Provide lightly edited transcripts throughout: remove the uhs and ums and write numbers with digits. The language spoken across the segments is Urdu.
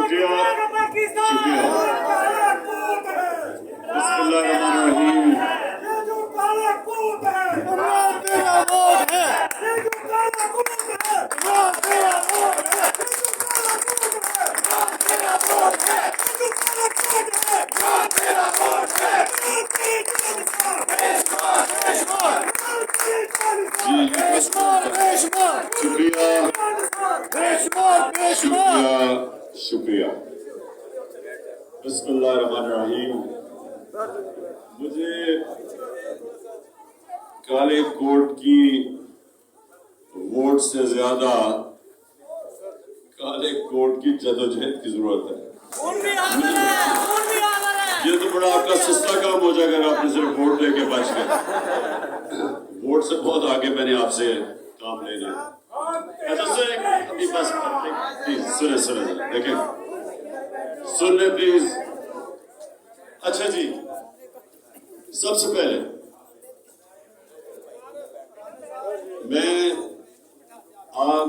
شکریہ شکریہ بسم اللہ الرحمن الرحیم شکریہ بسم اللہ الرحمن الرحیم مجھے کالے کوٹ کی ووٹ سے زیادہ کالے کوٹ کی جدوجہد کی ضرورت ہے۔ یہ تو بڑا آپ کا سستا کام ہو جائے گا، آپ نے صرف ووٹ لے کے بچ گئے۔ ووٹ سے بہت آگے میں نے آپ سے کام لینا ہے۔ ابھی بس پلیز سنیں دیکھیں سن لیں پلیز۔ اچھا جی، سب سے پہلے میں آپ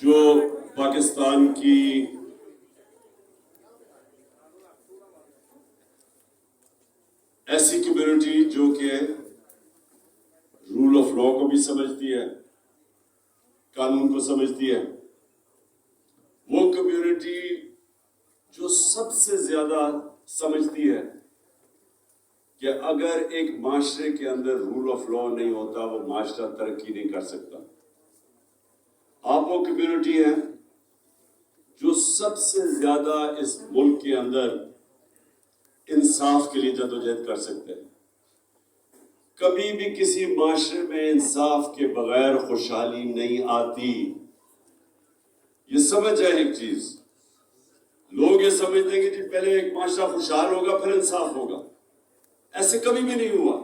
جو پاکستان کی ایسی کمیونٹی جو کہ رول آف لا کو بھی سمجھتی ہے، قانون کو سمجھتی ہے، وہ کمیونٹی جو سب سے زیادہ سمجھتی ہے کہ اگر ایک معاشرے کے اندر رول آف لا نہیں ہوتا وہ معاشرہ ترقی نہیں کر سکتا۔ آپ وہ کمیونٹی ہیں جو سب سے زیادہ اس ملک کے اندر انصاف کے لیے جدوجہد کر سکتے ہیں۔ کبھی بھی کسی معاشرے میں انصاف کے بغیر خوشحالی نہیں آتی۔ یہ سمجھ جائے ایک چیز، لوگ یہ سمجھتے ہیں کہ جی پہلے ایک معاشرہ خوشحال ہوگا پھر انصاف ہوگا، ایسے کبھی بھی نہیں ہوا۔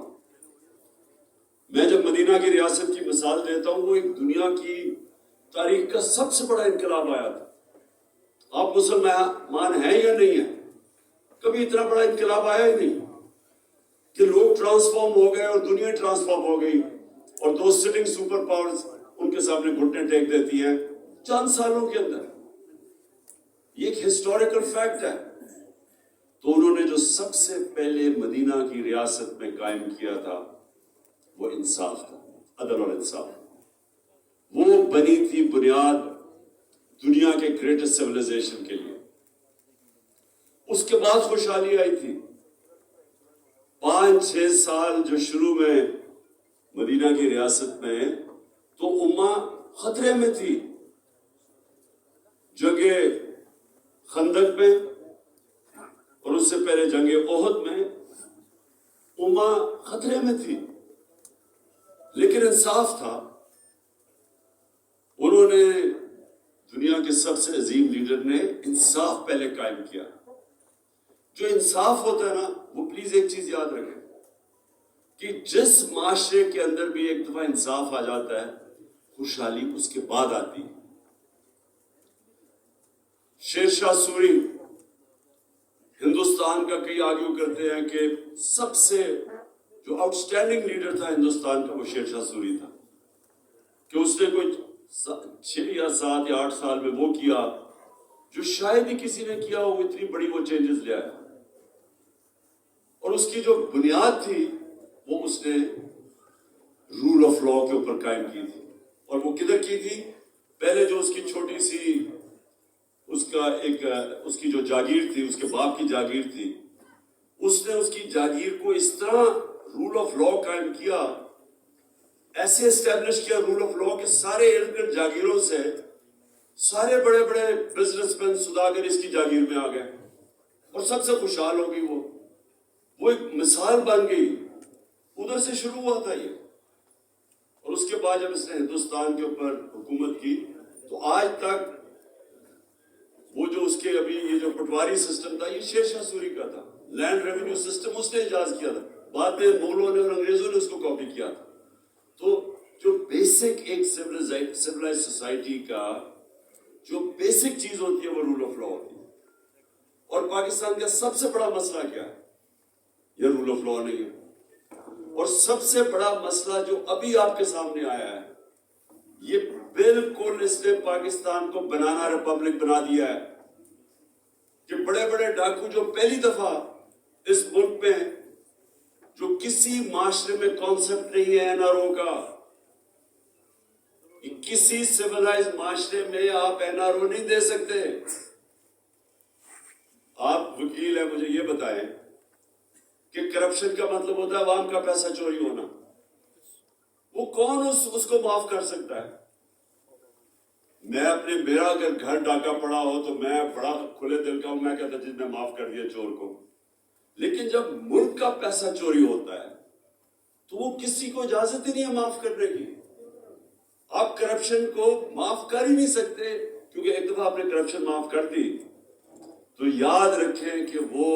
میں جب مدینہ کی ریاست کی مثال دیتا ہوں، وہ ایک دنیا کی تاریخ کا سب سے بڑا انقلاب آیا تھا۔ آپ مسلمان ہیں یا نہیں ہیں، کبھی اتنا بڑا انقلاب آیا ہی نہیں کہ لوگ ٹرانسفارم ہو گئے اور دنیا ٹرانسفارم ہو گئی اور دو سٹنگ سپر پاورز ان کے سامنے گھٹنے ٹیک دیتی ہیں چند سالوں کے اندر۔ یہ ایک ہسٹوریکل فیکٹ ہے۔ تو انہوں نے جو سب سے پہلے مدینہ کی ریاست میں قائم کیا تھا وہ انصاف تھا، عدل اور انصاف۔ وہ بنی تھی بنیاد دنیا کے گریٹسٹ سیویلائزیشن کے لیے۔ اس کے بعد خوشحالی آئی تھی۔ 5-6 سال جو شروع میں مدینہ کی ریاست میں تو امہ خطرے میں تھی۔ جنگ خندق میں اور اس سے پہلے جنگ احد میں امہ خطرے میں تھی، لیکن انصاف تھا۔ انہوں نے دنیا کے سب سے عظیم لیڈر نے انصاف پہلے قائم کیا۔ جو انصاف ہوتا ہے نا، وہ پلیز ایک چیز یاد رکھیں کہ جس معاشرے کے اندر بھی ایک دفعہ انصاف آ جاتا ہے، خوشحالی اس کے بعد آتی ہے۔ شیر شاہ سوری ہندوستان کا کئی آرگیو کرتے ہیں کہ سب سے جو آؤٹ اسٹینڈنگ لیڈر تھا ہندوستان کا وہ شیر شاہ سوری تھا، کہ اس نے کوئی 6 یا 7 یا 8 سال میں وہ کیا جو شاید ہی کسی نے کیا ہو، اتنی بڑی وہ چینجز لے آیا۔ اور اس کی جو بنیاد تھی وہ اس نے رول آف لا کے اوپر قائم کی تھی۔ اور وہ کدھر کی تھی؟ پہلے جو اس کی چھوٹی سی اس کی جو جاگیر تھی، اس کے باپ کی جاگیر تھی، اس نے اس کی جاگیر کو اس طرح رول آف لا قائم کیا، ایسے اسٹیبلش کیا رول آف لا کہ سارے ارد گرد جاگیروں سے سارے بڑے بڑے بزنس مین سوداگر اس کی جاگیر میں آ گئے اور سب سے خوشحال ہو گئی۔ وہ ایک مثال بن گئی۔ ادھر سے شروع ہوا تھا یہ، اور اس کے بعد جب اس نے ہندوستان کے اوپر حکومت کی تو آج تک وہ جو اس کے ابھی یہ جو پٹواری سسٹم تھا، یہ شیر شاہ سوری کا تھا۔ لینڈ ریونیو سسٹم اس نے ایجاد کیا تھا، بعد میں مغلوں نے اور انگریزوں نے اس کو کاپی کیا تھا۔ تو جو بیسک ایک سیولائز سوسائٹی کا جو بیسک چیز ہوتی ہے وہ رول آف لا ہوتی ہے۔ اور پاکستان کا سب سے بڑا مسئلہ کیا ہے؟ یہ رول آف لا نہیں ہے۔ اور سب سے بڑا مسئلہ جو ابھی آپ کے سامنے آیا ہے یہ بالکل اس نے پاکستان کو بنانا ریپبلک بنا دیا ہے کہ بڑے بڑے ڈاکو جو پہلی دفعہ اس ملک میں جو کسی معاشرے میں کانسیپٹ نہیں ہے NRO کا، کسی سیولائز معاشرے میں آپ NRO نہیں دے سکتے. آپ وکیل ہیں، مجھے یہ بتائیں کہ کرپشن کا مطلب ہوتا ہے عوام کا پیسہ چوری ہونا. وہ کون اس کو معاف کر سکتا ہے؟ میرا اگر گھر ڈاکہ پڑا ہو تو میں بڑا کھلے دل کا ہوں، میں کہتا جس نے معاف کر دیا چور کو. لیکن جب ملک کا پیسہ چوری ہوتا ہے تو وہ کسی کو اجازت ہی نہیں ہے معاف کرنے کی. آپ کرپشن کو معاف کر ہی نہیں سکتے، کیونکہ ایک دفعہ آپ نے کرپشن معاف کر دی تو یاد رکھیں کہ وہ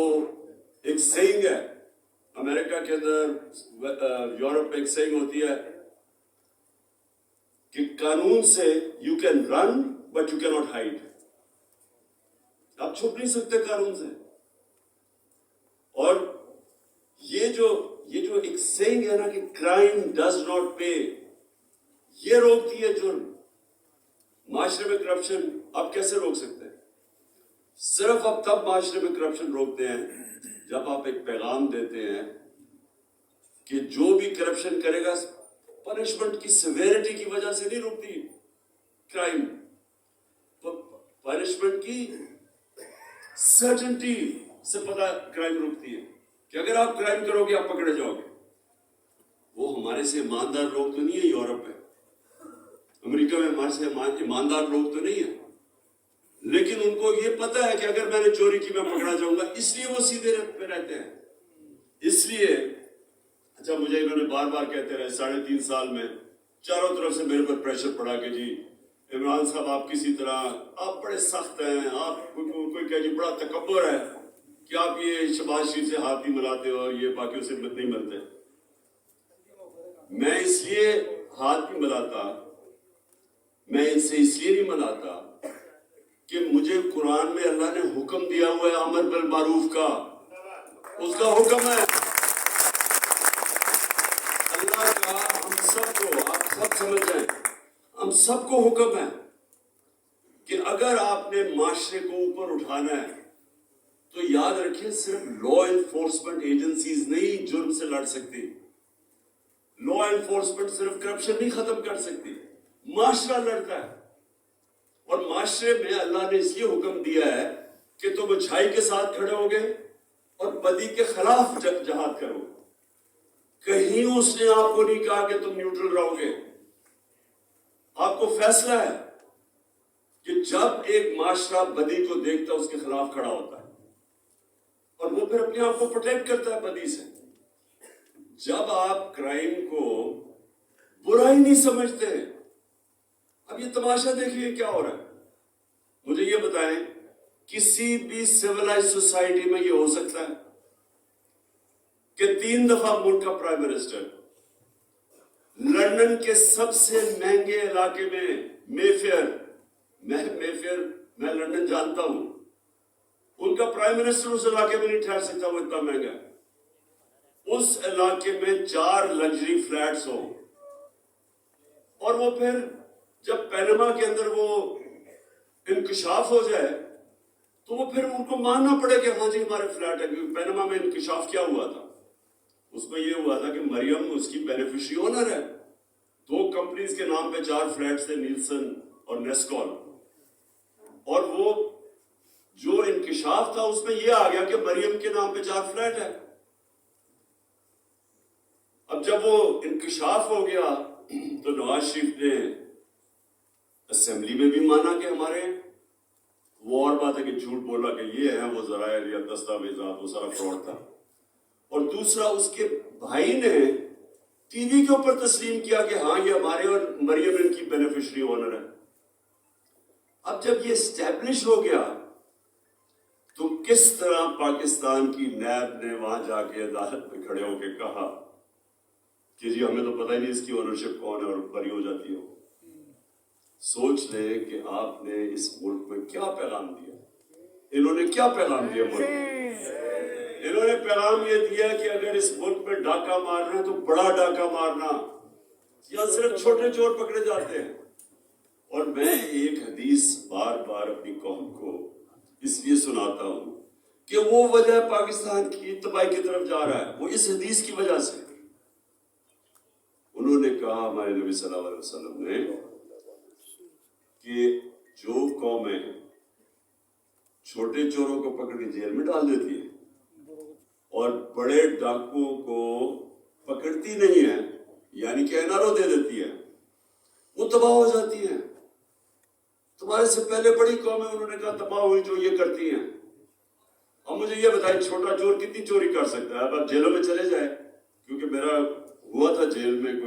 ایک سینگ ہے. امریکہ کے اندر، یورپ میں ایک سینگ ہوتی ہے کہ قانون سے you can run but you can not hide. آپ چھپ نہیں سکتے قانون سے. اور یہ جو ایک سینگ ہے نا کہ کرائم ڈز ناٹ پے، یہ روکتی ہے جرم. معاشرے میں کرپشن آپ کیسے روک سکتے ہیں؟ صرف اب تب معاشرے میں کرپشن روکتے ہیں جب آپ ایک پیغام دیتے ہیں کہ جو بھی کرپشن کرے گا پنشمنٹ کی سیویرٹی کی وجہ سے نہیں رکتی کرائم، پنشمنٹ کی سرٹنٹی سے پتہ کرائم رکتی ہے کہ اگر آپ کرائم کرو گے آپ پکڑے جاؤ گے. وہ ہمارے سے ایماندار لوگ تو نہیں ہے یورپ میں، امریکہ میں ہمارے سے ایماندار لوگ تو نہیں ہیں، لیکن ان کو یہ پتہ ہے کہ اگر میں نے چوری کی میں پکڑا جاؤں گا، اس لیے وہ سیدھے پہ رہتے ہیں. اس لیے اچھا مجھے انہوں نے بار بار کہتے رہے 3.5 سال میں چاروں طرف سے میرے پر پریشر پڑا کہ جی عمران صاحب آپ کسی طرح آپ بڑے سخت ہیں، آپ کوئی کہ جی بڑا تکبر ہے کہ آپ یہ شہباز شریف سے ہاتھ نہیں ملاتے ہو، یہ باقیوں سے نہیں ملتے. میں اس لیے ہاتھ نہیں ملاتا، میں ان سے اس لیے نہیں ملاتا کہ مجھے قرآن میں اللہ نے حکم دیا ہوا ہے امر بالمعروف کا. اس کا حکم ہے اللہ کا، ہم سب کو، آپ سب سمجھ جائیں، ہم سب کو حکم ہے کہ اگر آپ نے معاشرے کو اوپر اٹھانا ہے تو یاد رکھیں صرف لا انفورسمنٹ ایجنسیز نہیں جرم سے لڑ سکتی. لا انفورسمنٹ صرف کرپشن نہیں ختم کر سکتی، معاشرہ لڑتا ہے. اور معاشرے میں اللہ نے اس لیے حکم دیا ہے کہ تم اچھائی کے ساتھ کھڑے ہوگے اور بدی کے خلاف جہاد کرو. کہیں اس نے آپ کو نہیں کہا کہ تم نیوٹرل رہو گے. آپ کو فیصلہ ہے کہ جب ایک معاشرہ بدی کو دیکھتا ہے اس کے خلاف کھڑا ہوتا ہے اور وہ پھر اپنے آپ کو پروٹیکٹ کرتا ہے بدی سے. جب آپ کرائم کو برائی نہیں سمجھتے، اب یہ تماشا دیکھیے کیا ہو رہا ہے. مجھے یہ بتائیں کسی بھی سیولائز سوسائٹی میں یہ ہو سکتا ہے کہ 3 دفعہ ملک کا پرائم منسٹر لندن کے سب سے مہنگے علاقے میں مے فیئر، میں لندن جانتا ہوں، ان کا پرائم منسٹر اس علاقے میں نہیں ٹھہر سکتا، وہ اتنا مہنگا ہے. اس علاقے میں 4 لگژری فلیٹس ہوں اور وہ پھر جب پینما کے اندر وہ انکشاف ہو جائے تو وہ پھر ان کو ماننا پڑے کہ ہاں جی ہمارے فلیٹ ہے. کیونکہ پینما میں انکشاف کیا ہوا تھا؟ اس میں یہ ہوا تھا کہ مریم اس کی بینیفیشری اونر ہے. 2 کمپنیز کے نام پہ 4 فلیٹس تھے، نیلسن اور نیسکول. اور وہ جو انکشاف تھا اس میں یہ آ گیا کہ مریم کے نام پہ 4 فلیٹ ہے. اب جب وہ انکشاف ہو گیا تو نواز شریف نے اسمبلی میں بھی مانا کہ ہمارے، وہ اور بات ہے کہ جھوٹ بولا کہ یہ ہے وہ ذرائع یا دستاویزات، وہ سارا فراڈ تھا. اور دوسرا اس کے بھائی نے ٹی وی کے اوپر تسلیم کیا کہ ہاں یہ ہمارے اور مریم ان کی بینیفیشری اونر ہے. اب جب یہ اسٹیبلش ہو گیا تو کس طرح پاکستان کی نیب نے وہاں جا کے عدالت میں کھڑے ہو کے کہا کہ جی ہمیں تو پتہ ہی نہیں اس کی اونرشپ کون ہے اور بری ہو جاتی ہو. سوچ لیں کہ آپ نے اس ملک میں کیا پیغام دیا. انہوں نے کیا پیغام دیا ملک میں؟ انہوں نے پیغام یہ دیا کہ اگر اس ملک میں ڈاکہ مارنا ہے تو بڑا ڈاکہ مارنا، یا صرف چھوٹے چور پکڑے جاتے ہیں. میں ایک حدیث بار بار اپنی قوم کو اس لیے سناتا ہوں کہ وہ وجہ پاکستان کی تباہی کی طرف جا رہا ہے وہ اس حدیث کی وجہ سے. انہوں نے کہا ہمارے نبی صلی اللہ علیہ وسلم نے کہ جو قومیں چھوٹے چوروں کو پکڑ کے جیل میں ڈال دیتی ہیں اور بڑے ڈاکوؤں کو پکڑتی نہیں ہے یعنی کہ NRO دے دیتی ہے وہ تباہ ہو جاتی ہیں. تمہارے سے پہلے بڑی قومیں انہوں نے کہا تباہ ہوئی جو یہ کرتی ہیں. اب مجھے یہ بتائیں چھوٹا چور کتنی چوری کر سکتا ہے؟ اب آپ جیلوں میں چلے جائیں کیونکہ میرا ہوا تھا جیل میں کوئی